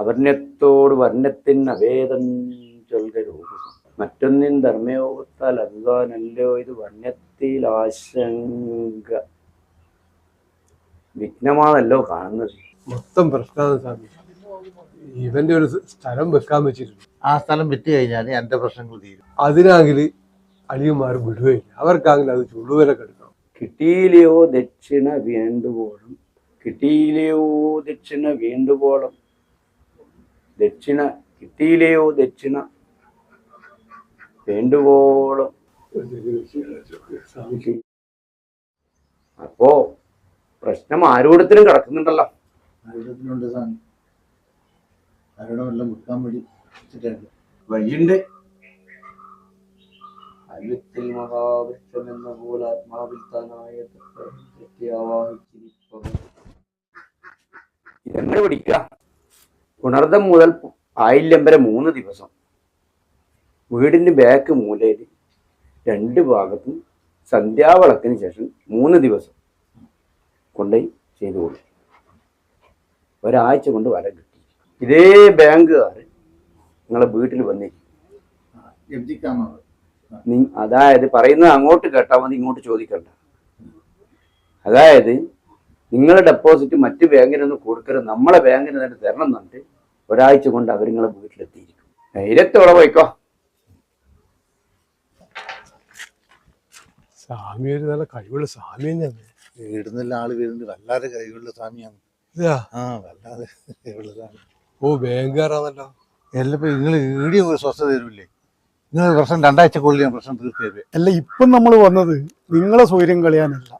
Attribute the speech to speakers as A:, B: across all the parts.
A: അവർണ്യത്തോട് വർണ്ണത്തിന് അവേദം ചൊൽകരൂപം. മറ്റൊന്നിൻ ധർമ്മയോഗത്താൽ അതുതാനല്ലോ ഇത് വർണ്ണത്തിൽ ആശങ്ക വിഘ്നമാണല്ലോ കാണുന്നത്.
B: മൊത്തം പ്രശ്നമാണ് സ്വാമി. ഇവന്റെ ഒരു സ്ഥലം വെക്കാൻ വെച്ചിട്ടുണ്ട്.
C: ആ സ്ഥലം വിറ്റ് കഴിഞ്ഞാൽ എന്റെ പ്രശ്നങ്ങൾ തീരും.
B: അതിനാങ്കിൽ അളിയന്മാർ വിടുകയില്ല. അവർക്കാണെങ്കിൽ അത് ചുടുവില കെടുക്കണം.
A: കിട്ടിയില്ലയോ ദക്ഷിണ വേണ്ടുവോളം, കിട്ടിയില്ലയോ ദക്ഷിണ വേണ്ടുവോളം, ദക്ഷിണ കിട്ടിയില്ലയോ ദക്ഷിണ വേണ്ടുവോളം. അപ്പോ പ്രശ്നം ആരോടത്തിനും കിടക്കുന്നുണ്ടല്ലോ.
C: ആരോടത്തിനുണ്ട് സ്വാമി. ആരോടെല്ലാം വിൽക്കാൻ വേണ്ടി
A: വഴിയുണ്ട്. അല്പത്തിൽ മഹാവൃക്ഷം എന്ന പോലെ ആത്മാവിൽ താനായ ഇതെങ്ങനെ പഠിക്കുക? ഉണർദം മുതൽ ആയില്യം വരെ 3 ദിവസം വീടിന്റെ ബാക്ക് മൂലയിൽ 2 ഭാഗത്തും സന്ധ്യാവിളക്കിന് ശേഷം 3 ദിവസം കൊണ്ടുപോയി ചെയ്തു കൊടുക്കും. ഒരാഴ്ച കൊണ്ട് വല കിട്ടി. ഇതേ ബാങ്കുകാർ നിങ്ങളെ വീട്ടിൽ വന്നിരിക്കും. അതായത് പറയുന്നത് അങ്ങോട്ട് കേട്ടാൽ മതി, ഇങ്ങോട്ട് ചോദിക്കണ്ട. അതായത് നിങ്ങളുടെ ഡെപ്പോസിറ്റ് മറ്റു ബാങ്കിനൊന്നും കൊടുക്കരുത്, നമ്മളെ ബാങ്കിന് തന്നെ തരണം എന്ന് പറഞ്ഞിട്ട് ഒരാഴ്ച കൊണ്ട് അവർ നിങ്ങളെ വീട്ടിലെത്തിയിരിക്കും. ധൈര്യത്തോടെ പോയിക്കോ.
B: സ്വാമി ഒരു നല്ല കഴിവുള്ള സ്വാമി തന്നെയാണ്.
C: വീടുന്നില്ല ആള് വീടുണ്ട്. വല്ലാതെ കഴിവുള്ള സ്വാമിയാണ്. വല്ലാതെ കഴിവുള്ള സ്വാമി.
B: ഓ ബാങ്കുകാരാണല്ലോ.
C: എല്ലാം നിങ്ങൾ ഈടിയും ഒരു സ്വസ്ഥത തരൂല്ലേ? നിങ്ങൾ പ്രശ്നം 2 ആഴ്ചക്കുള്ളിൽ ഞാൻ പ്രശ്നം തീർത്ത് തരുവേ.
D: അല്ല, ഇപ്പം നമ്മൾ വന്നത് നിങ്ങളെ സൗകര്യം കളയാനല്ല.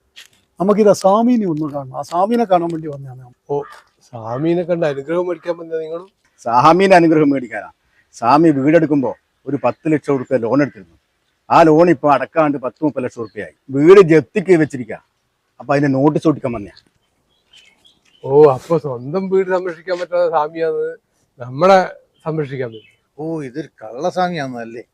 D: നമുക്കിത് സ്വാമീനെ ഒന്ന് കാണണം. ആ സ്വാമീനെ കാണാൻ വേണ്ടി വന്നതാണ്.
B: ഓ സ്വാമീനെ കണ്ട് അനുഗ്രഹം മേടിക്കാൻ വന്ന നിങ്ങളും?
E: സ്വാമീനെ അനുഗ്രഹം മേടിക്കാനാ. സ്വാമി വീടെടുക്കുമ്പോൾ ഒരു 10 ലക്ഷം റുപ്യ ലോൺ എടുത്തിരുന്നു. ആ ലോൺ ഇപ്പോൾ അടക്കാണ്ട് 10-30 ലക്ഷം റുപ്യയായി. വീട് ജപ്തിക്ക് വെച്ചിരിക്കുക. അപ്പൊ അതിന് നോട്ടീസ് ഒട്ടിക്കാൻ വന്നേ.
B: ഓ അപ്പൊ സ്വന്തം വീട് സംരക്ഷിക്കാൻ പറ്റാത്ത സ്വാമിയാണ് നമ്മളെ സംരക്ഷിക്കാൻ പറ്റും.
C: ഓ ഇതൊരു കള്ള സ്വാമിയാണല്ലേ?